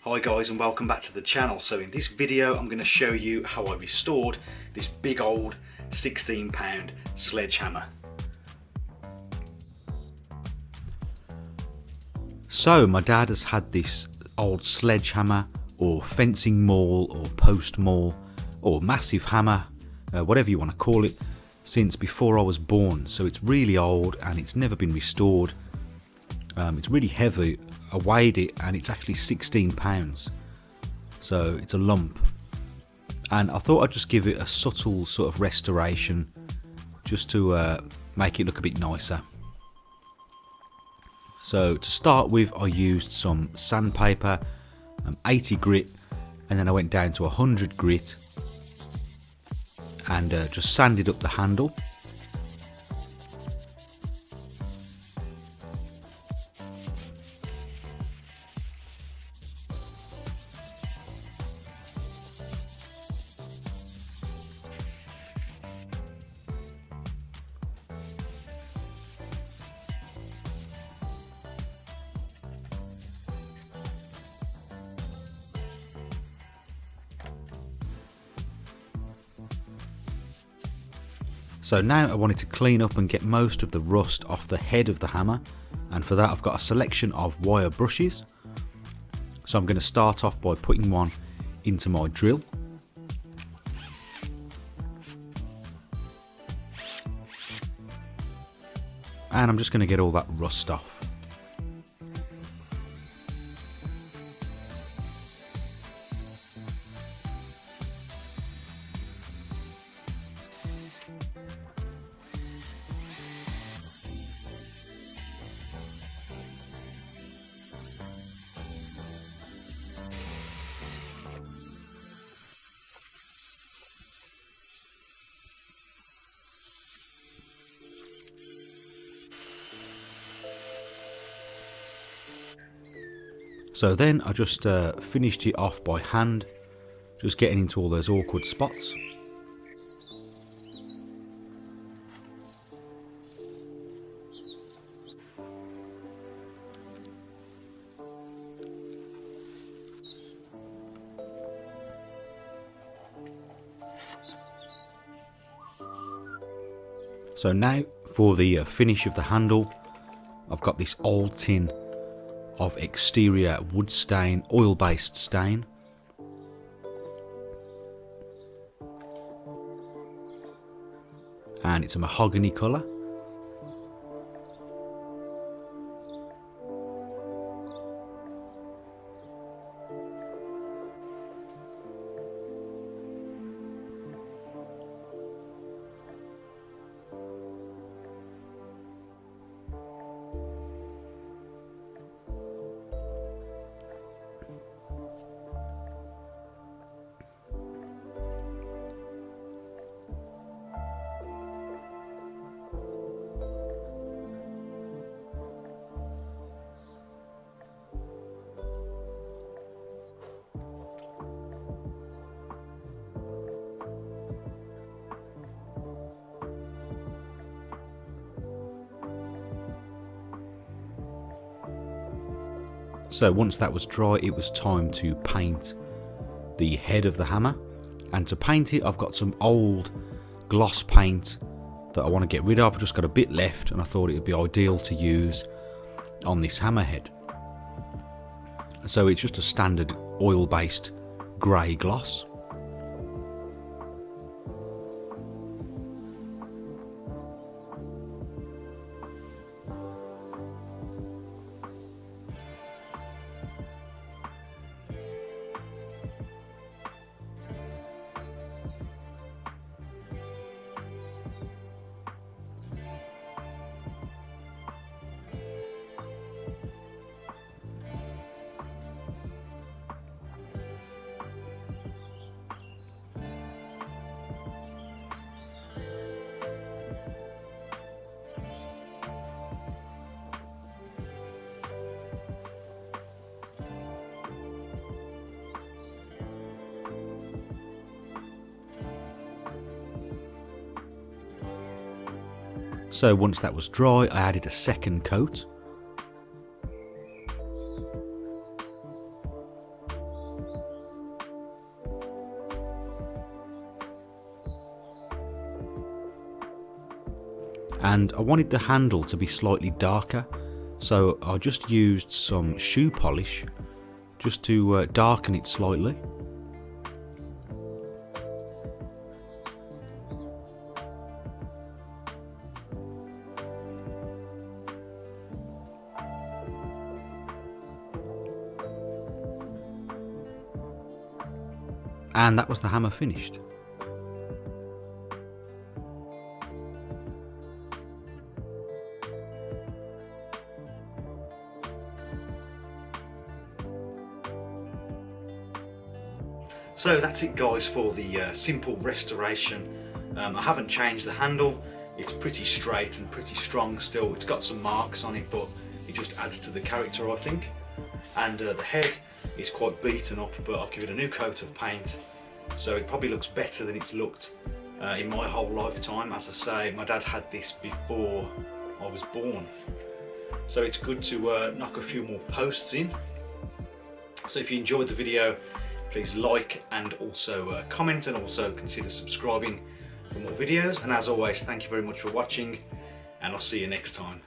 Hi guys and welcome back to the channel. So in this video I'm going to show you how I restored this big old 16lb Sledge Hammer. So my dad has had this old Sledge Hammer or fencing maul or post maul or massive hammer, whatever you want to call it, since before I was born. So it's really old and it's never been restored. It's really heavy. I weighed it and it's actually 16 pounds, so it's a lump, and I thought I'd just give it a subtle sort of restoration just to make it look a bit nicer. So to start with, I used some sandpaper, 80 grit, and then I went down to 100 grit and just sanded up the handle. So now I wanted to clean up and get most of the rust off the head of the hammer, and for that I've got a selection of wire brushes. So I'm going to start off by putting one into my drill. And I'm just going to get all that rust off. So then I just finished it off by hand, just getting into all those awkward spots. So now for the finish of the handle, I've got this old tin of exterior wood stain, oil-based stain. And it's a mahogany colour. So once that was dry, it was time to paint the head of the hammer. And to paint it, I've got some old gloss paint that I want to get rid of. I've just got a bit left and I thought it would be ideal to use on this hammer head. So it's just a standard oil-based grey gloss. So once that was dry, I added a second coat. and I wanted the handle to be slightly darker, so I just used some shoe polish just to darken it slightly. And that was the hammer finished. So that's it guys for the simple restoration. I haven't changed the handle. It's pretty straight and pretty strong still. It's got some marks on it, but it just adds to the character, I think. And the head is quite beaten up, but I've given it a new coat of paint, so it probably looks better than it's looked in my whole lifetime. As I say, my dad had this before I was born, so it's good to knock a few more posts in. So if you enjoyed the video, please like and also comment, and also consider subscribing for more videos. And as always, thank you very much for watching, and I'll see you next time.